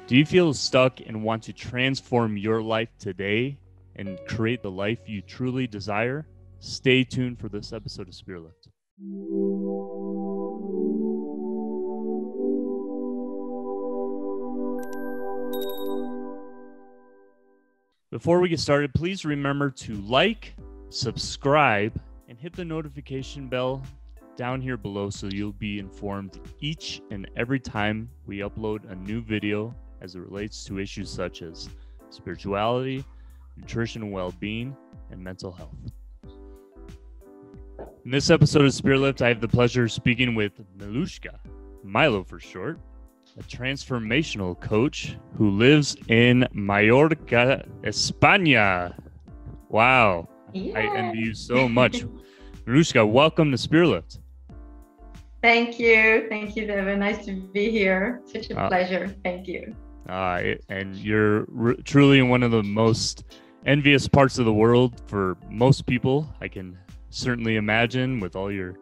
Do you feel stuck and want to transform your life today and create the life you truly desire? Stay tuned for this episode of Spirit Lift. Before we get started, please remember to like, subscribe, and hit the notification bell down here below so you'll be informed each and every time we upload a new video as it relates to issues such as spirituality, nutrition and well-being, and mental health. In this episode of Spirit Lift, I have the pleasure of speaking with Milushka, Milo for short, a transformational coach who lives in Mallorca, España. Wow. Yeah. I envy you so much. Milushka, welcome to Spirit Lift. Thank you. Thank you, Devin. Nice to be here. Such a pleasure. Thank you. And you're truly in one of the most envious parts of the world for most people. I can certainly imagine, with all your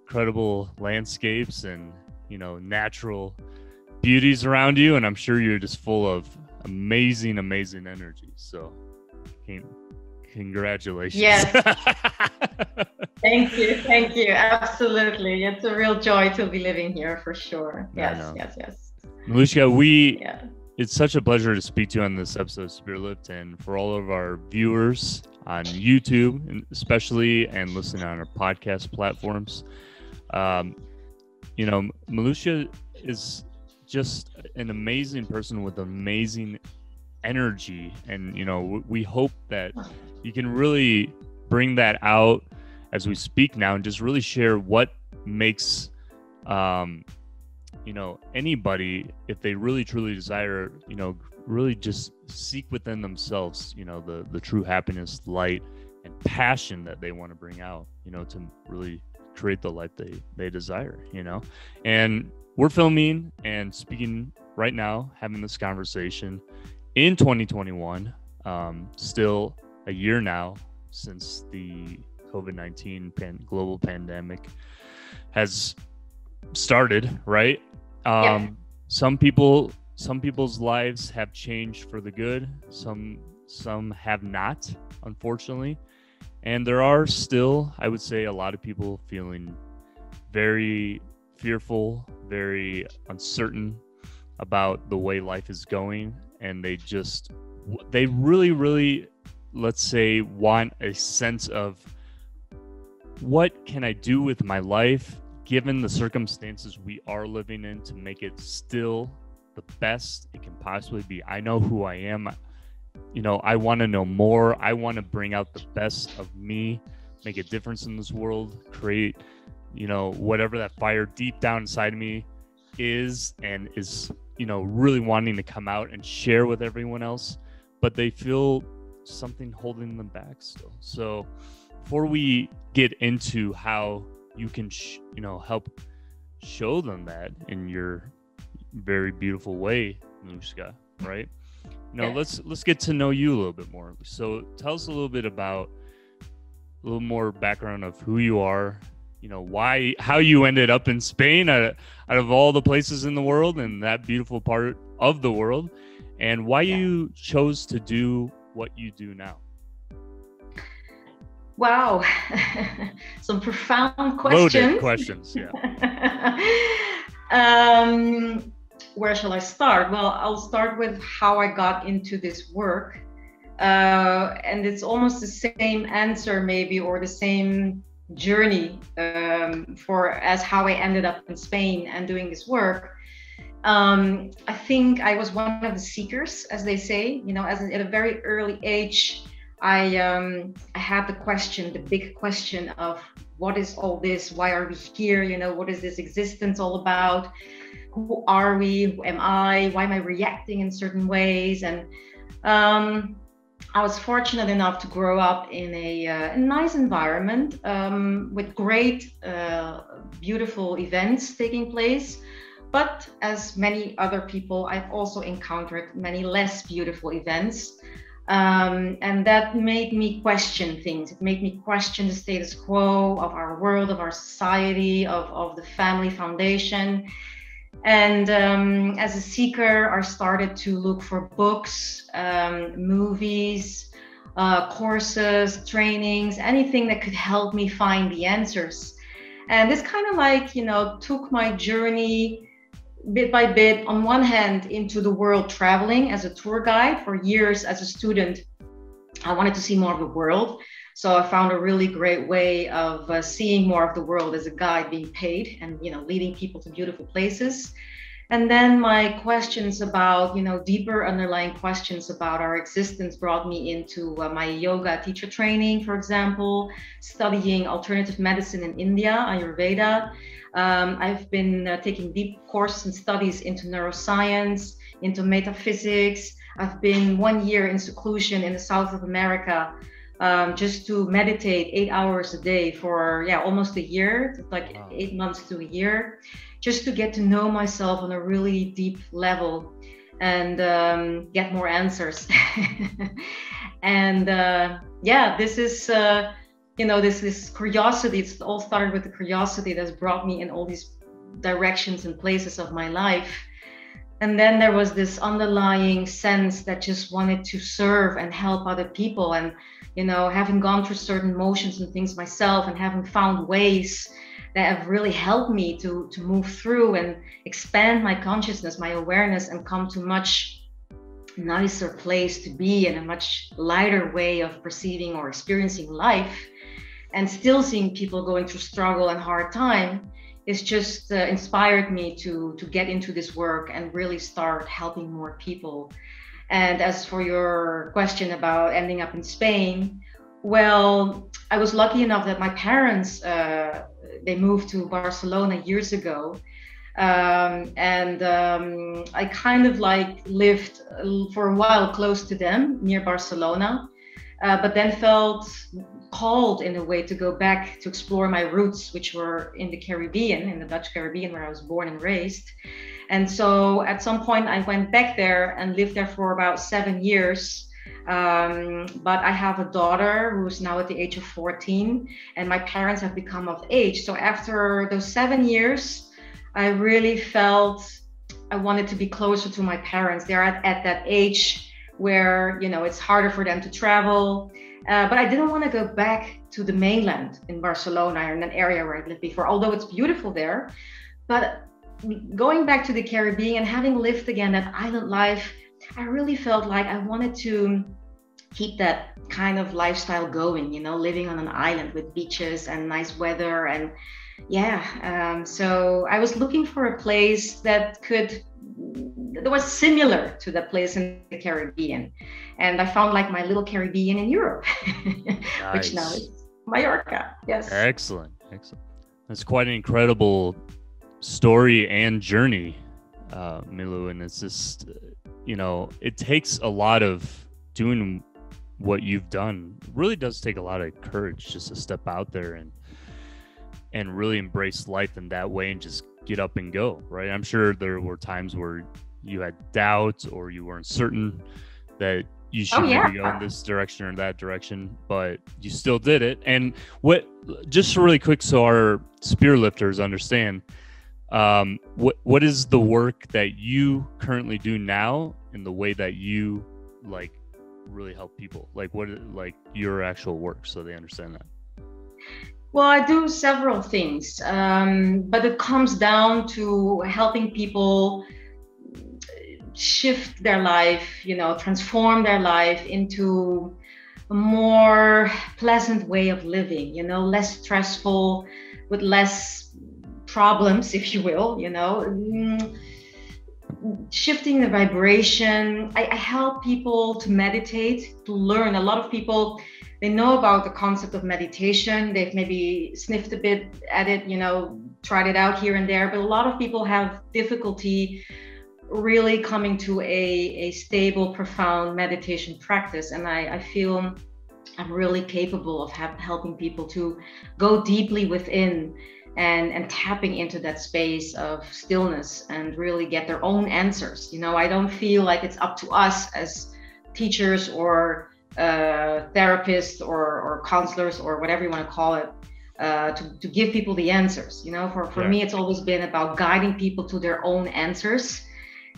incredible landscapes and, natural beauties around you. And I'm sure you're just full of amazing energy. So congratulations. Yes. Thank you. Absolutely. It's a real joy to be living here for sure. Yes. Milushka, it's such a pleasure to speak to you on this episode of Spirit Lift, and for all of our viewers on YouTube, and especially, and listening on our podcast platforms. Milushka is just an amazing person with amazing energy, and we hope that you can really bring that out as we speak now and just really share what makes anybody, if they really truly desire, really just seek within themselves, the true happiness, light, and passion that they want to bring out, to really create the life they desire, and we're filming and speaking right now, having this conversation in 2021, still a year now since the COVID-19 global pandemic has started, right? Some people's lives have changed for the good. Some have not, unfortunately. And there are still, I would say, a lot of people feeling very fearful, very uncertain about the way life is going. And they really, let's say, want a sense of, what can I do with my life, given the circumstances we are living in, to make it still the best it can possibly be? I know who I am. I want to know more. I want to bring out the best of me, make a difference in this world, create, whatever that fire deep down inside of me is, and is, really wanting to come out and share with everyone else, but they feel something holding them back still. So before we get into how you can, help show them that in your very beautiful way, Milushka, right? Let's get to know you a little bit more. So tell us a little bit about, a little more background of who you are, how you ended up in Spain out of all the places in the world, and that beautiful part of the world, and why you chose to do what you do now. Wow. Some profound questions. Loaded questions, yeah. Where shall I start? Well, I'll start with how I got into this work. And it's almost the same answer maybe, or the same journey as how I ended up in Spain and doing this work. I think I was one of the seekers, as they say, at a very early age. I had the big question of, what is all this? Why are we here? What is this existence all about? Who are we? Who am I? Why am I reacting in certain ways? And I was fortunate enough to grow up in a nice environment with great, beautiful events taking place. But as many other people, I've also encountered many less beautiful events. And that made me question things. It made me question the status quo of our world, of our society, of the family foundation. And as a seeker, I started to look for books, movies, courses, trainings, anything that could help me find the answers. And this kind of like, took my journey bit by bit, on one hand, into the world traveling as a tour guide. For years as a student, I wanted to see more of the world. So I found a really great way of seeing more of the world as a guide, being paid and, leading people to beautiful places. And then my questions about, deeper underlying questions about our existence brought me into my yoga teacher training, for example, studying alternative medicine in India, Ayurveda. I've been taking deep courses and studies into neuroscience, into metaphysics. I've been 1 year in seclusion in the south of America, just to meditate 8 hours a day for almost a year, like wow. 8 months to a year, just to get to know myself on a really deep level and get more answers. And this is this curiosity. It's all started with the curiosity that's brought me in all these directions and places of my life. And then there was this underlying sense that just wanted to serve and help other people. And, having gone through certain motions and things myself, and having found ways that have really helped me to move through and expand my consciousness, my awareness, and come to a much nicer place to be, and a much lighter way of perceiving or experiencing life, and still seeing people going through struggle and hard time, it's just inspired me to get into this work and really start helping more people. And as for your question about ending up in Spain, well, I was lucky enough that my parents, they moved to Barcelona years ago. I kind of like lived for a while close to them near Barcelona, but then felt called in a way to go back to explore my roots, which were in the Caribbean, in the Dutch Caribbean, where I was born and raised. And so at some point I went back there and lived there for about 7 years. But I have a daughter who's now at the age of 14, and my parents have become of age. So after those 7 years, I really felt I wanted to be closer to my parents. They're at that age where, it's harder for them to travel. But I didn't want to go back to the mainland in Barcelona, or in an area where I'd lived before, although it's beautiful there. But going back to the Caribbean and having lived again that island life, I really felt like I wanted to keep that kind of lifestyle going, living on an island with beaches and nice weather. And so I was looking for a place that was similar to the place in the Caribbean. And I found like my little Caribbean in Europe, nice. Which now is Mallorca. Yes. Excellent. That's quite an incredible story and journey, Milu. And it's just, it takes a lot of doing what you've done. It really does take a lot of courage just to step out there and really embrace life in that way and just get up and go, right? I'm sure there were times where you had doubts or you weren't certain that you should maybe go in this direction or that direction, but you still did it. And just really quick, so our spear lifters understand, what is the work that you currently do now in the way that you really help people? What your actual work, so they understand that. Well, I do several things, but it comes down to helping people shift their life, transform their life into a more pleasant way of living, less stressful, with less problems, if you will, shifting the vibration. I help people to meditate, to learn. A lot of people, they know about the concept of meditation. They've maybe sniffed a bit at it, tried it out here and there, but a lot of people have difficulty really coming to a stable, profound meditation practice. And I feel I'm really capable of helping people to go deeply within and tapping into that space of stillness and really get their own answers. I don't feel like it's up to us as teachers or therapists or counselors or whatever you want to call it, to give people the answers. For me, it's always been about guiding people to their own answers.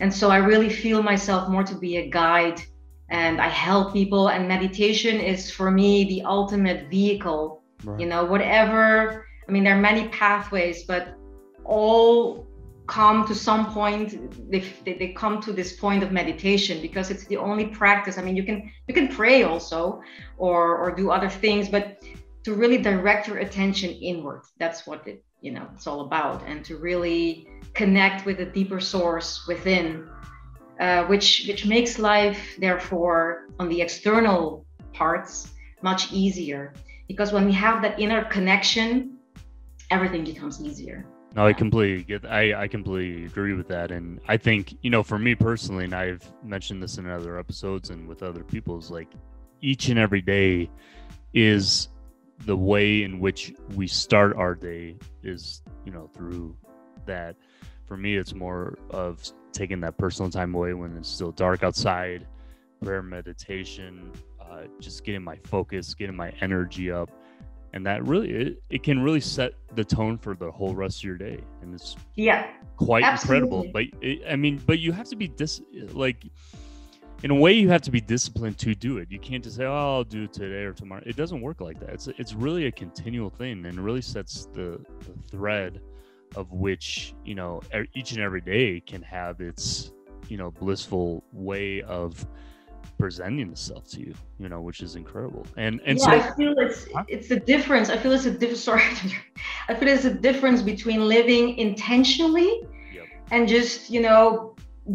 And so I really feel myself more to be a guide, and I help people. And meditation is for me the ultimate vehicle. Right. Whatever, there are many pathways, but all come to some point, they come to this point of meditation, because it's the only practice. You can pray also, or do other things, but to really direct your attention inward, that's what it's all about. And to really connect with a deeper source within, which makes life, therefore, on the external parts much easier, because when we have that inner connection, everything becomes easier. No, I completely get. I completely agree with that, and I think for me personally, and I've mentioned this in other episodes and with other people, is like each and every day is the way in which we start our day is through that. For me, it's more of taking that personal time away when it's still dark outside, prayer, meditation, just getting my focus, getting my energy up. And that really, it can really set the tone for the whole rest of your day. And it's quite incredible. But you have to be in a way, you have to be disciplined to do it. You can't just say, oh, I'll do it today or tomorrow. It doesn't work like that. It's really a continual thing, and it really sets the thread of which, each and every day can have its, blissful way of presenting itself to you, which is incredible. And so I feel it's a difference. I feel it's a difference. Sorry, I feel it's a difference between living intentionally and just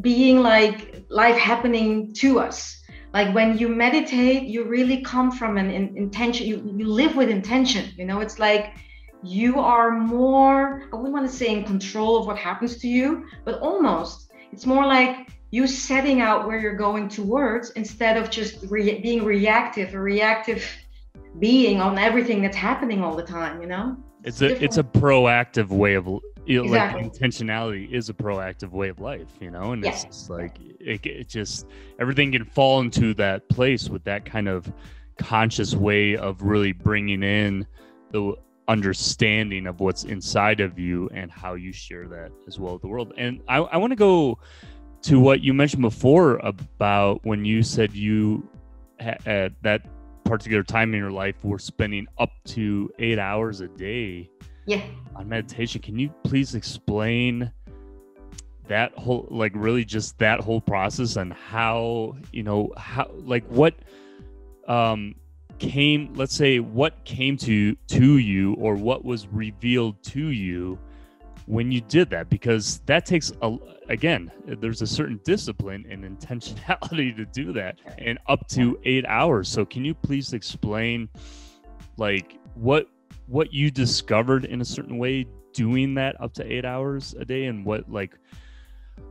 being like life happening to us. Like when you meditate, you really come from an intention. You live with intention. It's like you are more, I wouldn't want to say in control of what happens to you, but almost. It's more like you setting out where you're going towards, instead of just being a reactive being on everything that's happening all the time. It's a proactive way of like intentionality is a proactive way of life, and it's just like it just everything can fall into that place with that kind of conscious way of really bringing in the understanding of what's inside of you and how you share that as well with the world. And I want to go to what you mentioned before about when you said you at that particular time in your life were spending up to 8 hours a day on meditation. Can you please explain that whole, really just that whole process, and how what came, let's say, what came to you, or what was revealed to you when you did that? Because that takes again, there's a certain discipline and intentionality to do that, and up to 8 hours. So can you please explain what you discovered in a certain way doing that up to 8 hours a day, and what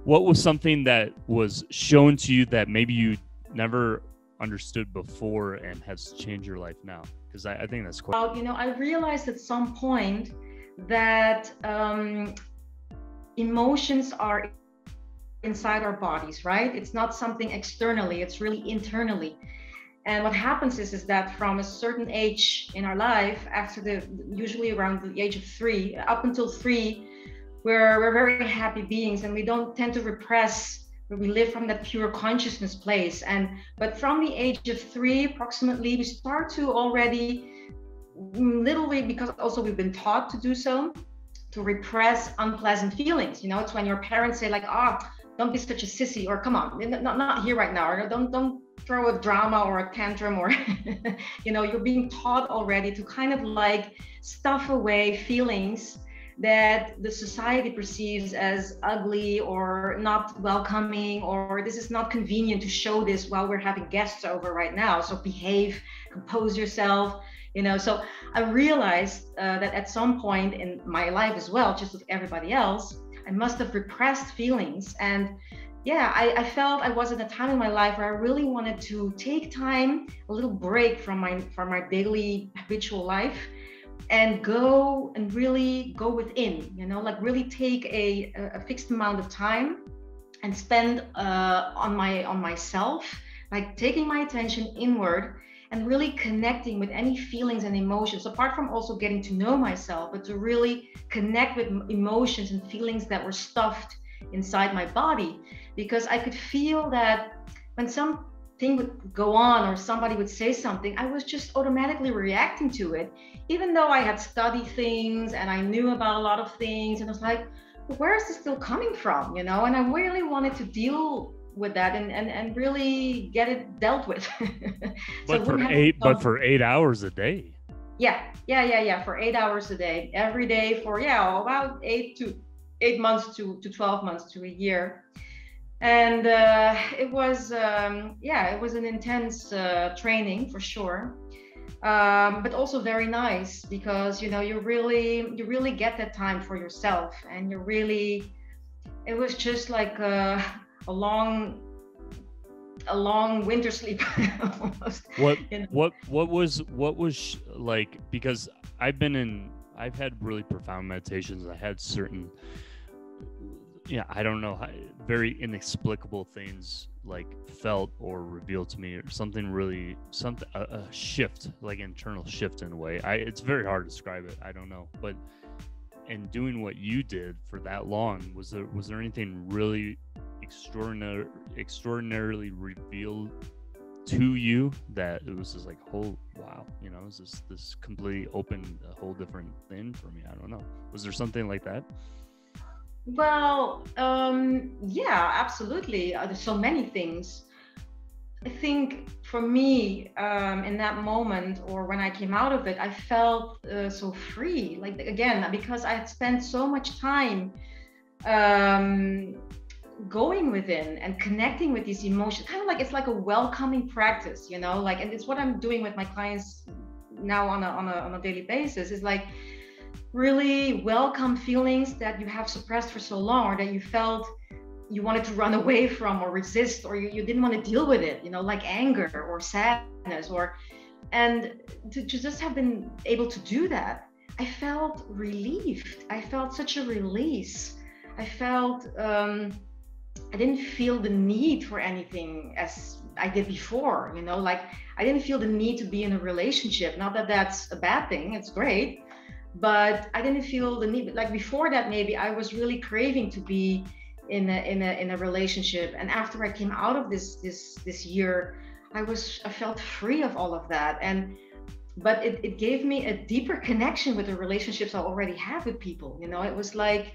was something that was shown to you that maybe you never understood before and has changed your life now? Because I think that's quite... I realized at some point that emotions are inside our bodies, right? It's not something externally, it's really internally. And what happens is that from a certain age in our life, usually around the age of 3, up until 3, we're very happy beings, and we don't tend to repress. We live from that pure consciousness place. But from the age of 3, approximately, we start to already, literally, because also we've been taught to do so, to repress unpleasant feelings. It's when your parents say don't be such a sissy, or come on, not here right now, or don't throw a drama or a tantrum, or you're being taught already to kind of stuff away feelings that the society perceives as ugly or not welcoming, or this is not convenient to show this while we're having guests over right now, so behave, compose yourself. So I realized that at some point in my life as well, just with everybody else, I must have repressed feelings. And I felt I was at a time in my life where I really wanted to take time, a little break from my daily habitual life, and really go within, really take a fixed amount of time and spend on myself, taking my attention inward, and really connecting with any feelings and emotions, apart from also getting to know myself, but to really connect with emotions and feelings that were stuffed inside my body. Because I could feel that when something would go on or somebody would say something, I was just automatically reacting to it, even though I had studied things and I knew about a lot of things. And I was like, where is this still coming from, you know? And I really wanted to deal with that and really get it dealt with. But for 8 hours a day. Yeah, for 8 hours a day, every day for about 8 months to 12 months to a year. And it was an intense training for sure, but also very nice, because you really get that time for yourself, and it was just like a long winter sleep almost. What was like, because I've had really profound meditations. I had certain, I don't know, very inexplicable things like felt or revealed to me, or a shift, like internal shift in a way. It's very hard to describe it. I don't know, but in doing what you did for that long, was there anything really extraordinarily revealed to you that it was just like, oh wow, is this completely opened a whole different thing for me? I don't know. Was there something like that? Well, yeah, absolutely. There's so many things. I think for me, in that moment, or when I came out of it, I felt so free. Like, again, because I had spent so much time going within and connecting with these emotions. Kind of like, it's like a welcoming practice, like, and it's what I'm doing with my clients now on a daily basis. Is like, really welcome feelings that you have suppressed for so long, or that you felt you wanted to run away from or resist, or you didn't want to deal with it, like anger or sadness, and to just have been able to do that, I felt relieved. I felt such a release. I felt I didn't feel the need for anything as I did before, like I didn't feel the need to be in a relationship. Not that that's a bad thing, it's great, but I didn't feel the need. Like before that, maybe I was really craving to be in a relationship. And after I came out of this year, I felt free of all of that. But it gave me a deeper connection with the relationships I already had with people. It was like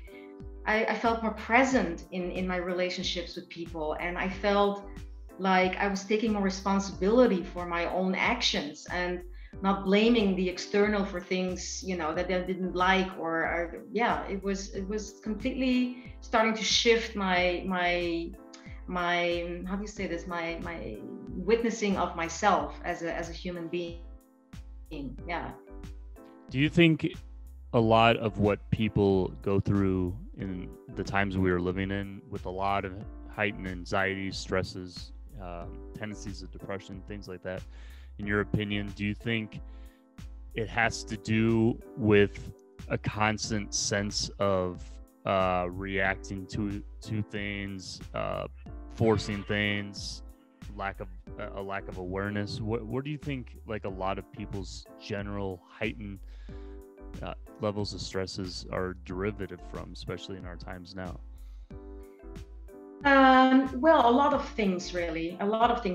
I felt more present in my relationships with people, and I felt like I was taking more responsibility for my own actions and not blaming the external for things, that they didn't like, it was completely starting to shift my how do you say this, my witnessing of myself as a human being. Yeah. Do you think a lot of what people go through in the times we are living in, with a lot of heightened anxiety, stresses, tendencies of depression, things like that, in your opinion, do you think it has to do with a constant sense of reacting to things, forcing things, lack of awareness? What do you think, like, a lot of people's general heightened levels of stresses are derivative from, especially in our times now? Well, a lot of things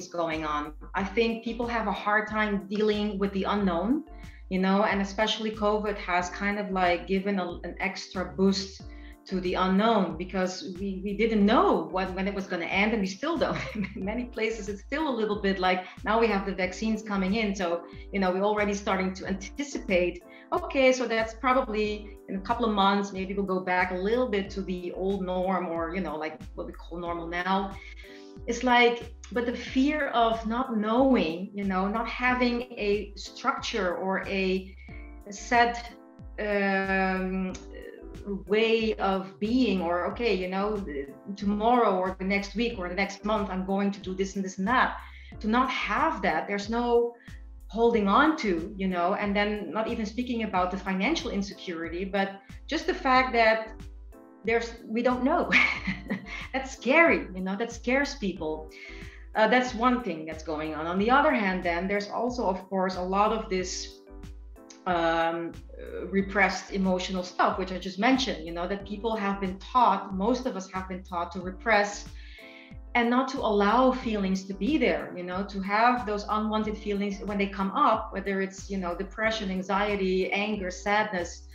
going on. I think people have a hard time dealing with the unknown, and especially COVID has kind of like given an extra boost to the unknown, because we didn't know when it was going to end, and we still don't. In many places, it's still a little bit like, now we have the vaccines coming in, so we're already starting to anticipate, okay, so that's probably in a couple of months, maybe we'll go back a little bit to the old norm, or like what we call normal now. It's like, but the fear of not knowing, not having a structure or a set way of being, or okay, tomorrow or the next week or the next month I'm going to do this and this and that. To not have that, there's no holding on to, and then not even speaking about the financial insecurity, but just the fact that we don't know. That's scary, that scares people. That's one thing that's going on. On the other hand, then there's also, of course, a lot of this repressed emotional stuff, which I just mentioned, that people have been taught, most of us have been taught to repress and not to allow feelings to be there, to have those unwanted feelings when they come up, whether it's, depression, anxiety, anger, sadness,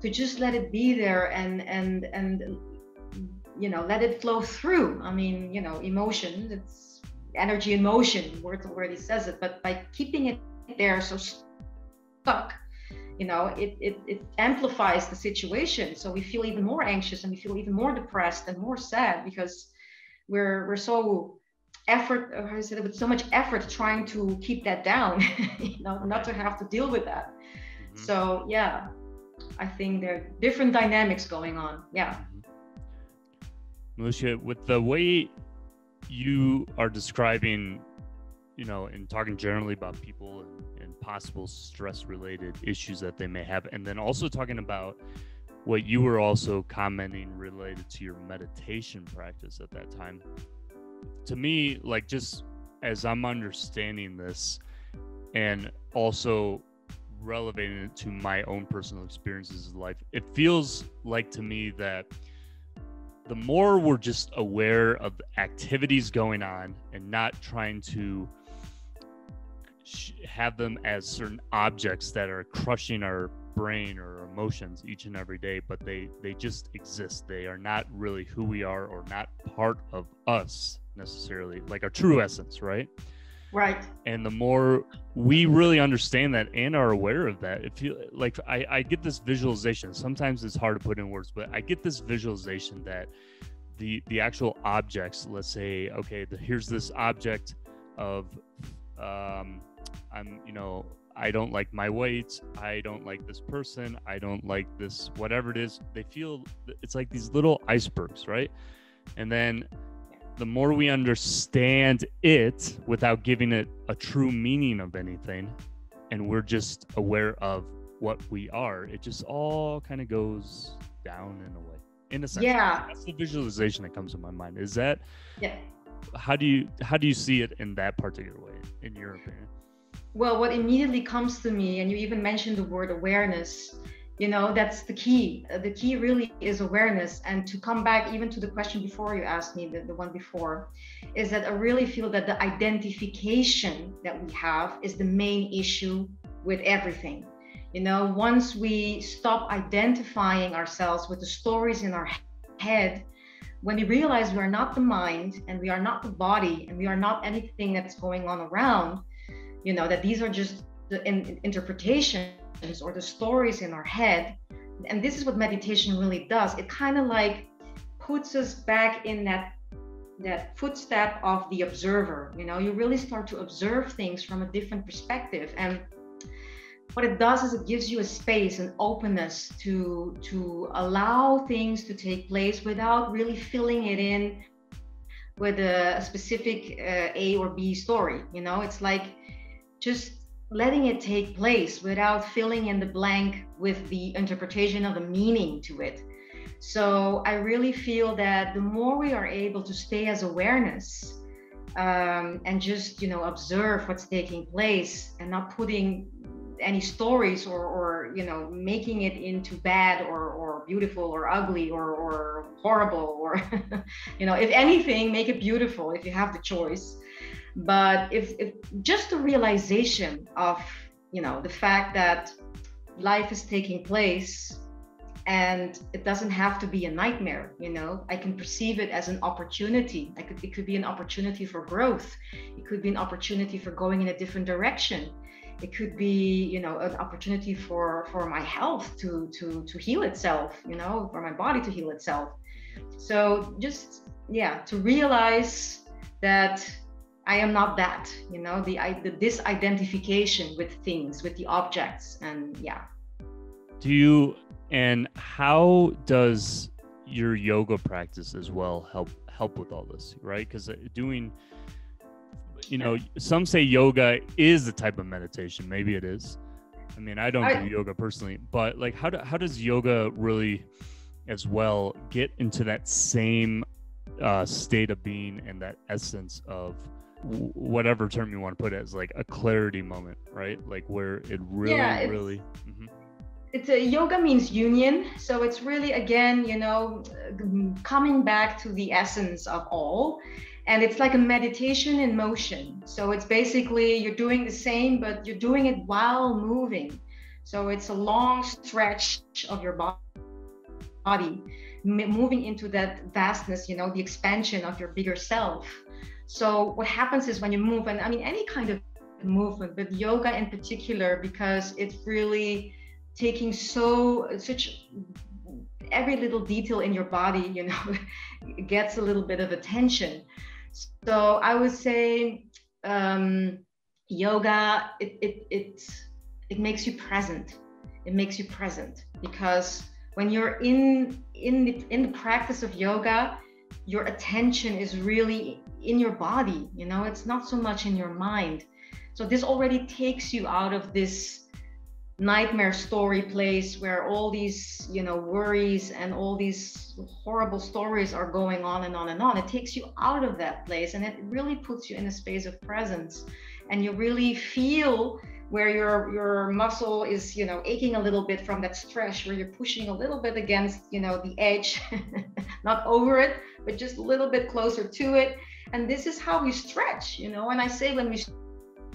to just let it be there and let it flow through. I mean, emotion, it's energy in motion, word already says it, but by keeping it there so stuck, it amplifies the situation. So we feel even more anxious and we feel even more depressed and more sad because we're so with so much effort trying to keep that down, not to have to deal with that. Mm-hmm. So yeah, I think there are different dynamics going on. Yeah. Milushka, with the way you are describing, and talking generally about people and possible stress-related issues that they may have, and then also talking about what you were also commenting related to your meditation practice at that time, to me, like, just as I'm understanding this and also relevating it to my own personal experiences in life, it feels like to me that the more we're just aware of the activities going on and not trying to have them as certain objects that are crushing our brain or emotions each and every day, but they just exist. They are not really who we are or not part of us necessarily, like our true essence, right? Right. And the more we really understand that and are aware of that, it feels like I get this visualization. Sometimes it's hard to put in words, but I get this visualization that the actual objects, let's say, okay, here's this object of I don't like my weight, I don't like this person, I don't like this, whatever it is. They feel, it's like these little icebergs, right? And then the more we understand it without giving it a true meaning of anything, and we're just aware of what we are, it just all kind of goes down in a way, in a sense. Yeah. That's the visualization that comes to my mind. Is that, yeah. How do you see it in that particular way, in your opinion? Well, what immediately comes to me, and you even mentioned the word awareness, that's the key. The key really is awareness. And to come back even to the question before you asked me, the one before, is that I really feel that the identification that we have is the main issue with everything. Once we stop identifying ourselves with the stories in our head, when we realize we are not the mind and we are not the body and we are not anything that's going on around, that these are just the interpretations or the stories in our head. And this is what meditation really does. It kind of like puts us back in that footstep of the observer. You really start to observe things from a different perspective. And what it does is it gives you a space and openness to allow things to take place without really filling it in with a specific A or B story. It's like just letting it take place without filling in the blank with the interpretation of the meaning to it. So I really feel that the more we are able to stay as awareness and just, observe what's taking place and not putting any stories or making it into bad or beautiful or ugly or horrible or, if anything, make it beautiful if you have the choice. But if just the realization of, the fact that life is taking place and it doesn't have to be a nightmare, I can perceive it as an opportunity. It could be an opportunity for growth. It could be an opportunity for going in a different direction. It could be, an opportunity for my health to heal itself, for my body to heal itself. So just, to realize that I am not that, the disidentification with things, with the objects, and and how does your yoga practice as well help with all this, right? Because doing, some say yoga is a type of meditation. Maybe it is. I mean, I don't do yoga personally, but like, how does yoga really, as well, get into that same state of being and that essence of whatever term you want to put it as, like a clarity moment, right? Like where it really, Yeah, really. it's a yoga means union. So it's really, again, coming back to the essence of all. And it's like a meditation in motion. So it's basically you're doing the same, but you're doing it while moving. So it's a long stretch of your body, moving into that vastness, the expansion of your bigger self. So what happens is when you move, and I mean, any kind of movement, but yoga in particular, because it's really taking such every little detail in your body, gets a little bit of attention. So I would say yoga, it makes you present. It makes you present because when you're in the practice of yoga, your attention is really in your body. It's not so much in your mind. So this already takes you out of this nightmare story place where all these worries and all these horrible stories are going on and on and on. It takes you out of that place, and it really puts you in a space of presence, and you really feel where your muscle is aching a little bit from that stretch, where you're pushing a little bit against the edge, not over it, but just a little bit closer to it. And this is how we stretch, and I say when we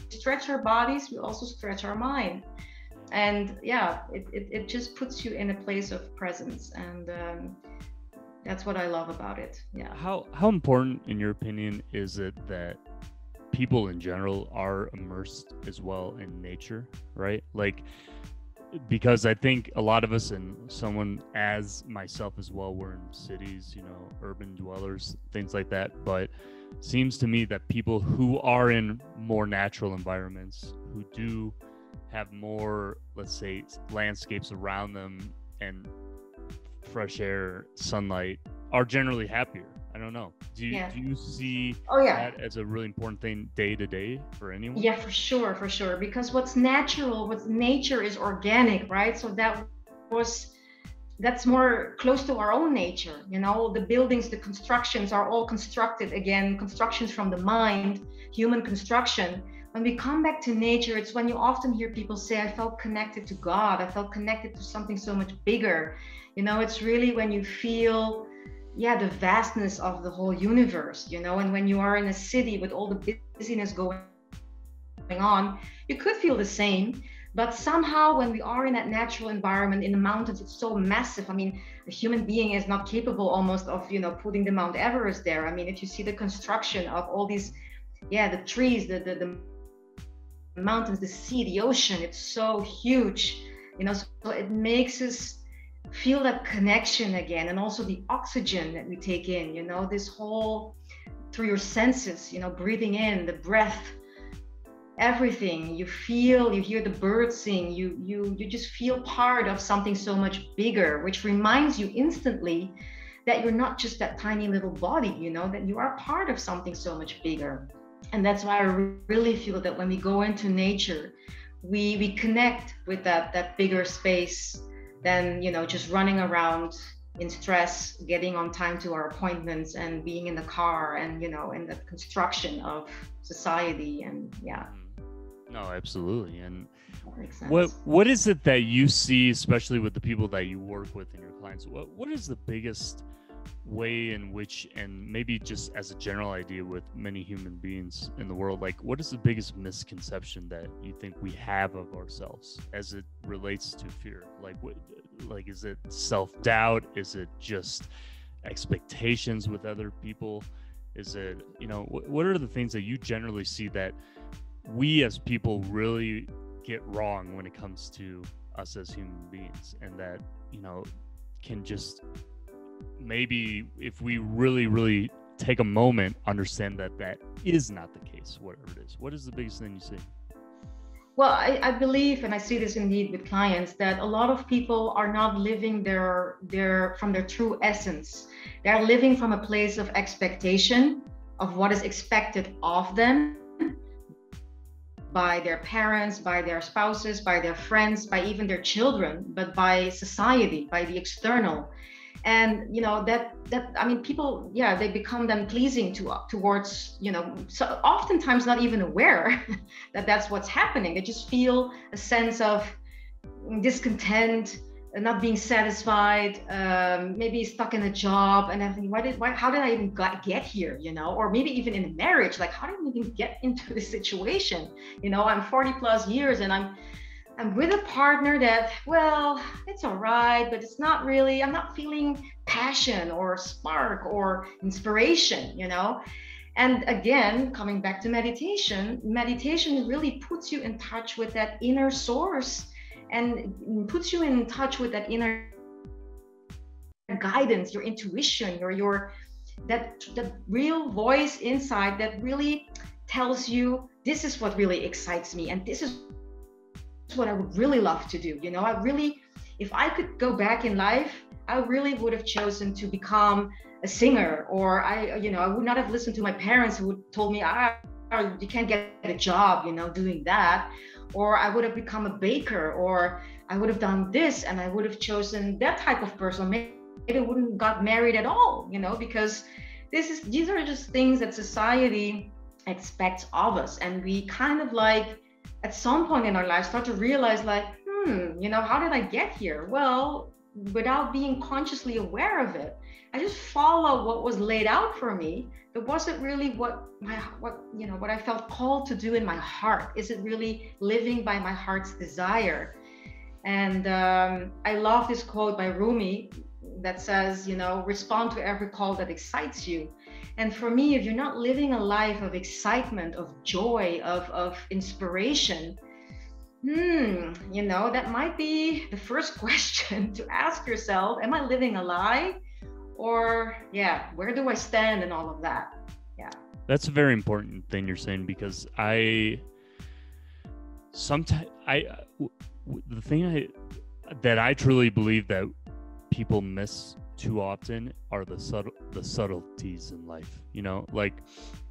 stretch our bodies, we also stretch our mind. And yeah, it just puts you in a place of presence, and that's what I love about it. Yeah. How important, in your opinion, is it that people in general are immersed as well in nature, right? Like, because I think a lot of us, and someone as myself as well, we're in cities, urban dwellers, things like that. But seems to me that people who are in more natural environments, who do have more, let's say, landscapes around them and fresh air, sunlight, are generally happier. I don't know. Do you see that as a really important thing day to day for anyone? Yeah, for sure. Because what's nature is organic, right? So that's more close to our own nature. The buildings, the constructions are all constructions from the mind, human construction. When we come back to nature, it's when you often hear people say, I felt connected to God, I felt connected to something so much bigger. It's really when you feel, the vastness of the whole universe, and when you are in a city with all the busyness going on, you could feel the same. But somehow when we are in that natural environment in the mountains, it's so massive. I mean, a human being is not capable almost of, putting the Mount Everest there. I mean, if you see the construction of all these, the trees, the mountains, the sea, the ocean, it's so huge, so it makes us feel that connection again. And also the oxygen that we take in, this whole, through your senses, breathing in, the breath, everything you feel, you hear the birds sing, you just feel part of something so much bigger, which reminds you instantly that you're not just that tiny little body, that you are part of something so much bigger. And that's why I really feel that when we go into nature, we connect with that bigger space than, just running around in stress, getting on time to our appointments and being in the car and, in the construction of society. And No, absolutely. And what is it that you see, especially with the people that you work with and your clients? What is the biggest way in which, and maybe just as a general idea with many human beings in the world, like what is the biggest misconception that you think we have of ourselves as it relates to fear? Like is it self-doubt? Is it just expectations with other people? Is it, what are the things that you generally see that we as people really get wrong when it comes to us as human beings, and that, can just, maybe if we really, really take a moment, understand that is not the case, whatever it is? What is the biggest thing you see? Well, I believe, and I see this indeed with clients, that a lot of people are not living from their true essence. They're living from a place of expectation of what is expected of them by their parents, by their spouses, by their friends, by even their children, but by society, by the external. And that I mean, people, yeah, they become then pleasing towards, so oftentimes not even aware that that's what's happening. They just feel a sense of discontent, not being satisfied, maybe stuck in a job, and I think, how did I even get here, or maybe even in a marriage, like, how did I even get into this situation? I'm 40 plus years, and I'm with a partner that, well, it's all right, but it's not really, I'm not feeling passion or spark or inspiration, And again, coming back to meditation really puts you in touch with that inner source and puts you in touch with that inner guidance, your intuition, or that real voice inside that really tells you, this is what really excites me, and this is what I would really love to do. If I could go back in life, I really would have chosen to become a singer, or I would not have listened to my parents who would told me, you can't get a job, doing that. Or I would have become a baker, or I would have done this, and I would have chosen that type of person. Maybe I wouldn't have got married at all, because these are just things that society expects of us. And we kind of like, at some point in our life, start to realize like, how did I get here? Well, without being consciously aware of it, I just followed what was laid out for me. It wasn't really what I felt called to do in my heart. Is it really living by my heart's desire? And I love this quote by Rumi that says, respond to every call that excites you. And for me, if you're not living a life of excitement, of joy, of inspiration, that might be the first question to ask yourself. Am I living a lie? Or, where do I stand in all of that? Yeah. That's a very important thing you're saying, because the thing that I truly believe that people miss too often are the subtleties in life. Like,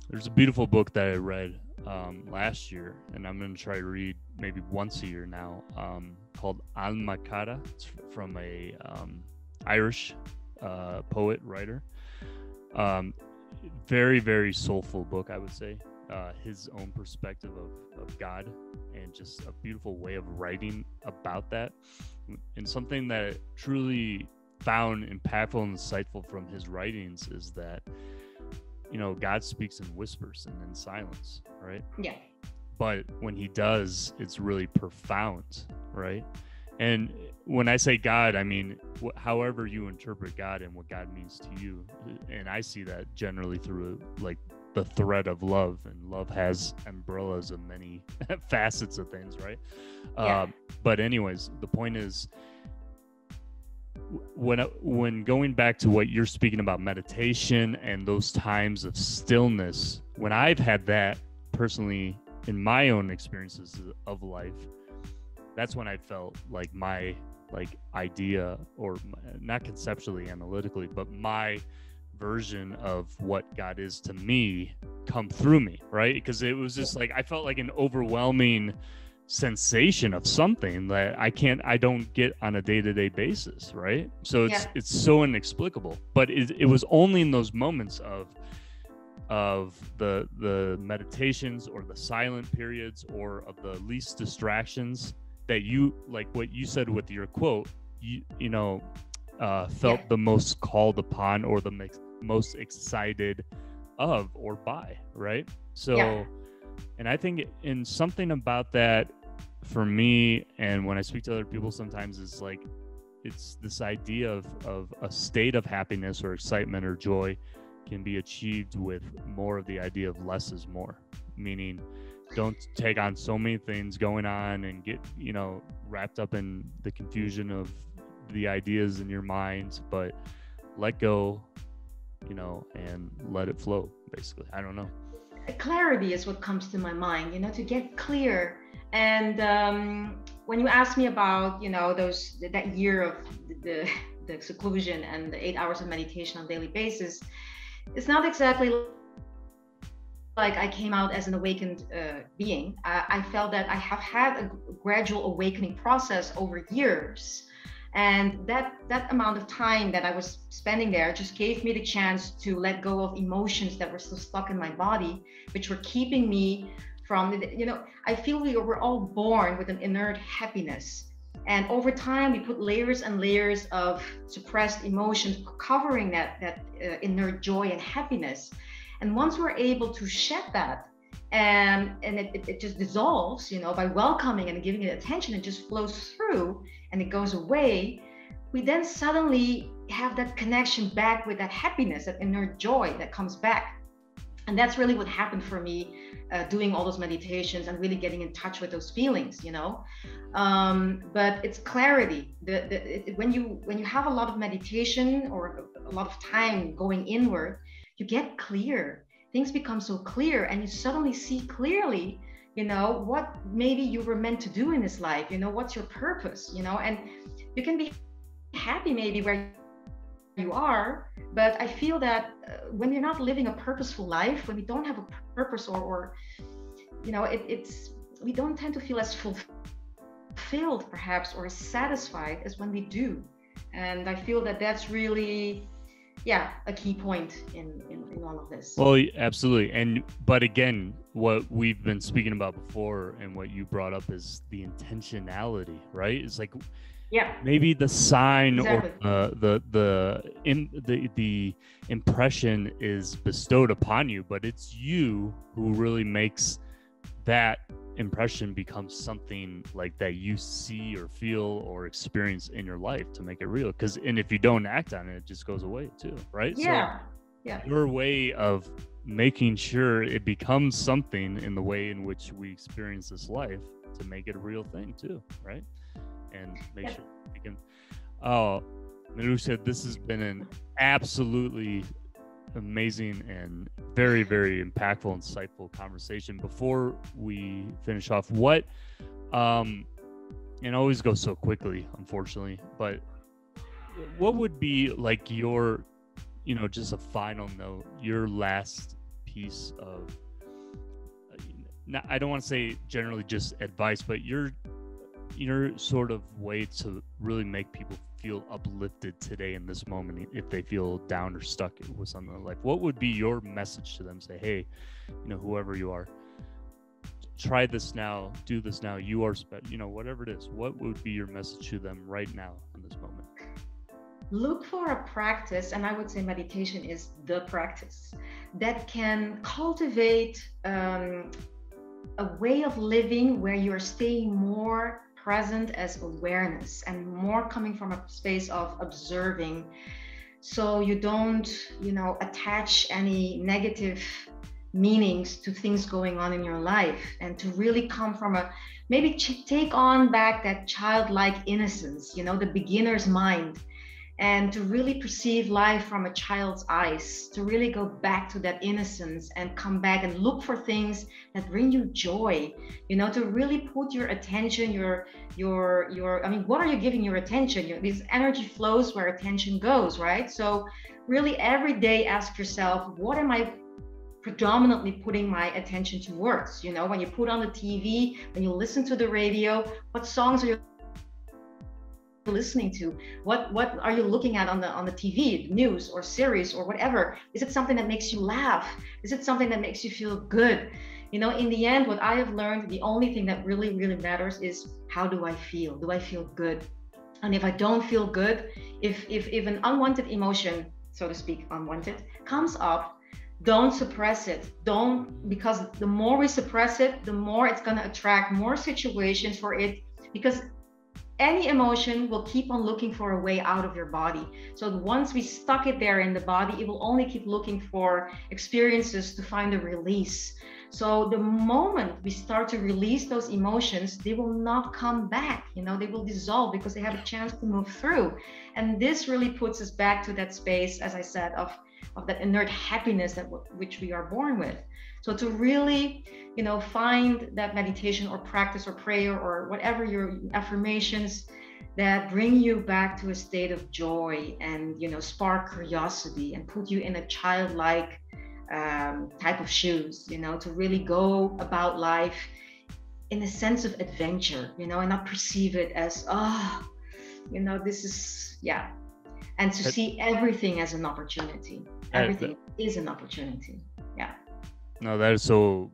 there's a beautiful book that I read last year, and I'm going to try to read maybe once a year now, called Alma Cara. It's from a Irish poet, writer. Very, very soulful book, I would say. His own perspective of God, and just a beautiful way of writing about that. And something that truly found impactful and insightful from his writings is that, God speaks in whispers and in silence, right? Yeah. But when he does, it's really profound, right? And when I say God, I mean, however you interpret God and what God means to you. And I see that generally through like the thread of love, and love has umbrellas of many facets of things, right? Yeah. But anyways, the point is, when going back to what you're speaking about, meditation and those times of stillness, when I've had that personally in my own experiences of life, that's when I felt like my idea, or not conceptually, analytically, but my version of what God is to me come through me, right? Because it was just like, I felt like an overwhelming sensation of something that I don't get on a day-to-day basis, right? So it's so inexplicable. But it was only in those moments of the meditations, or the silent periods, or of the least distractions, that you, like what you said with your quote, felt the most called upon, or the most excited of or by, right? So and I think in something about that, for me, and when I speak to other people sometimes, is like, it's this idea of a state of happiness or excitement or joy can be achieved with more of the idea of less is more. Meaning, don't take on so many things going on and get, wrapped up in the confusion of the ideas in your mind, but let go, and let it flow, basically. I don't know. Clarity is what comes to my mind, to get clear. And when you ask me about, that year of the seclusion and the 8 hours of meditation on a daily basis, it's not exactly like I came out as an awakened being. I felt that I have had a gradual awakening process over years. And that amount of time that I was spending there just gave me the chance to let go of emotions that were still stuck in my body, which were keeping me from, I feel we're all born with an inert happiness. And over time, we put layers and layers of suppressed emotions covering that inert joy and happiness. And once we're able to shed that, and it just dissolves, by welcoming and giving it attention, it just flows through and it goes away, we then suddenly have that connection back with that happiness, that inner joy that comes back. And that's really what happened for me, doing all those meditations and really getting in touch with those feelings, but it's clarity. When you have a lot of meditation or a lot of time going inward, you get clear. Things become so clear, and you suddenly see clearly, what maybe you were meant to do in this life, what's your purpose, and you can be happy maybe where you are, but I feel that when you're not living a purposeful life, when we don't have a purpose or we don't tend to feel as fulfilled perhaps or as satisfied as when we do. And I feel that that's really a key point in all of this. Well, absolutely. But again, what we've been speaking about before and what you brought up is the intentionality, right? It's like, maybe the sign or the impression is bestowed upon you, but it's you who really makes that impression become something like that you see or feel or experience in your life to make it real. And if you don't act on it, it just goes away too, right? So your way of making sure it becomes something in the way in which we experience this life to make it a real thing too, right? And make sure we can. Oh, Milushka, this has been an absolutely amazing and very, very impactful, insightful conversation. Before we finish off, what and it always goes so quickly, unfortunately, but what would be like your, just a final note, your last piece of, I don't want to say generally just advice, but your sort of way to really make people feel uplifted today in this moment if they feel down or stuck with something in life? What would be your message to them? Say, hey, whoever you are, try this now, do this now, you are special, whatever it is. What would be your message to them right now in this moment? Look for a practice, and I would say meditation is the practice that can cultivate a way of living where you're staying more present as awareness and more coming from a space of observing, so you don't attach any negative meanings to things going on in your life, and to really come from maybe take on back that childlike innocence, the beginner's mind, and to really perceive life from a child's eyes, to really go back to that innocence and come back and look for things that bring you joy, to really put your attention, what are you giving your attention? This energy flows where attention goes, right? So really every day ask yourself, what am I predominantly putting my attention towards? When you put on the TV, when you listen to the radio, what songs are you listening to? What are you looking at on the TV, news or series or whatever? Is it something that makes you laugh? Is it something that makes you feel good? In the end, what I have learned, the only thing that really, really matters is, how do I feel? Do I feel good? And if I don't feel good, if an unwanted emotion, so to speak, unwanted, comes up, don't suppress it. Because the more we suppress it, the more it's going to attract more situations for it, because any emotion will keep on looking for a way out of your body. So once we stuck it there in the body, it will only keep looking for experiences to find a release. So the moment we start to release those emotions, they will not come back, they will dissolve because they have a chance to move through. And this really puts us back to that space, as I said, of that inert happiness which we are born with. So to really, find that meditation or practice or prayer or whatever your affirmations that bring you back to a state of joy and, spark curiosity and put you in a childlike type of shoes, to really go about life in a sense of adventure, and not perceive it as, this is, yeah. And to see everything as an opportunity. Everything is an opportunity. Yeah. No, that is so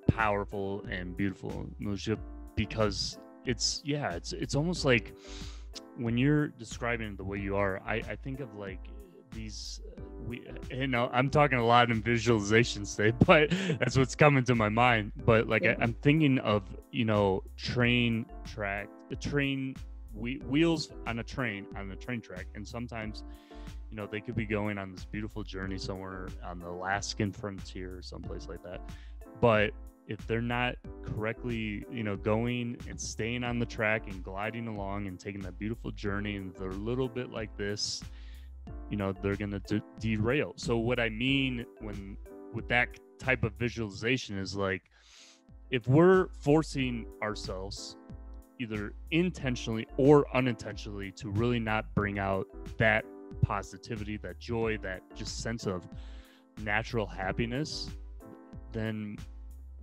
powerful and beautiful, Milushka, because it's almost like when you're describing the way you are, I think of like these I'm talking a lot in visualizations today, but that's what's coming to my mind. But like I'm thinking of wheels on a train track, and sometimes they could be going on this beautiful journey somewhere on the Alaskan frontier or someplace like that, but if they're not correctly going and staying on the track and gliding along and taking that beautiful journey, and they're a little bit like this, they're gonna derail. So what I mean with that type of visualization is like, if we're forcing ourselves either intentionally or unintentionally to really not bring out that positivity, that joy, that just sense of natural happiness, then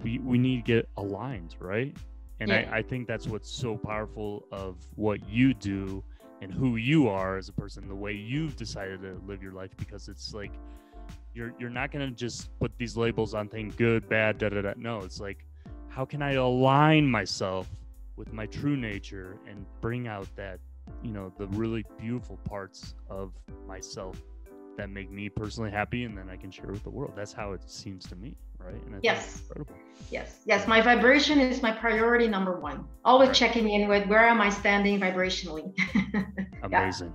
we need to get aligned, right? And I think that's what's so powerful of what you do and who you are as a person, the way you've decided to live your life, because it's like you're not going to just put these labels on things, good, bad, da. No, it's like, how can I align myself with my true nature and bring out that, the really beautiful parts of myself that make me personally happy, and then I can share with the world. That's how it seems to me, right? And I think yes, yes. My vibration is my priority number one. Always checking in with where am I standing vibrationally. Amazing.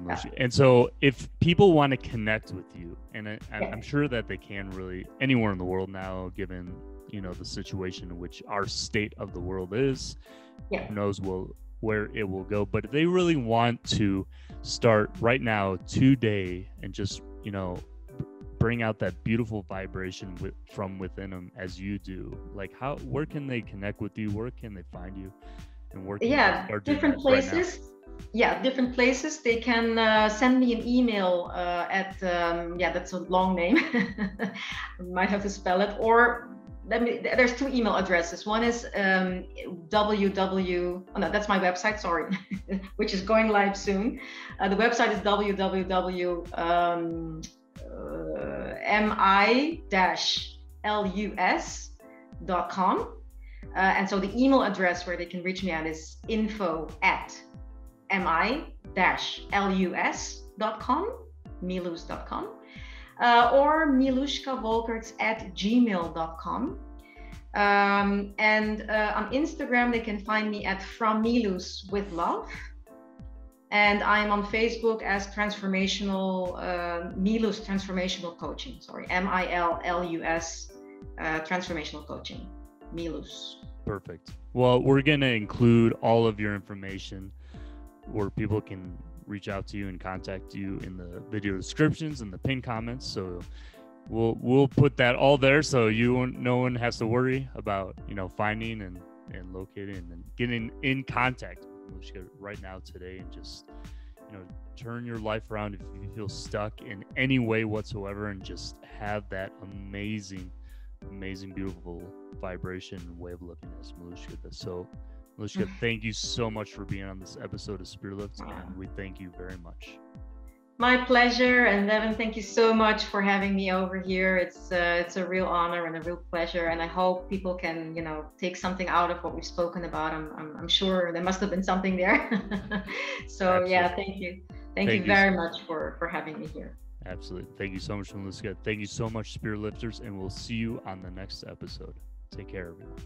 Yeah. And so, if people want to connect with you, and I'm sure that they can really anywhere in the world now, given the situation in which our state of the world is, who knows where it will go. But if they really want to start right now, today, and just bring out that beautiful vibration from within them as you do, like where can they connect with you? Where can they find you? And where can they start different places? Right, different places. They can send me an email at that's a long name. I might have to spell it, or there's two email addresses. One is that's my website, sorry, which is going live soon. The website is mi-lus.com. And so the email address where they can reach me at is info@mi-lus.com, milus.com. Or milushkavolkerts@gmail.com. And on Instagram, they can find me at From Milus with Love. And I'm on Facebook as Milus Transformational Coaching. Sorry, MILLUS Transformational Coaching. Milus. Perfect. Well, we're going to include all of your information where people can reach out to you and contact you in the video descriptions and the pinned comments. So we'll put that all there, so no one has to worry about finding and locating and getting in contact with Milushka right now today, and just turn your life around if you feel stuck in any way whatsoever, and just have that amazing beautiful vibration and way of looking as Milushka does. So Milushka, thank you so much for being on this episode of Spearlift, and we thank you very much. My pleasure. And Devin, thank you so much for having me over here. It's a real honor and a real pleasure, and I hope people can take something out of what we've spoken about. I'm sure there must have been something there. So absolutely. Thank you very much for having me here. Absolutely. Thank you so much, Milushka. Thank you so much, Spearlifters, and we'll see you on the next episode. Take care, everyone.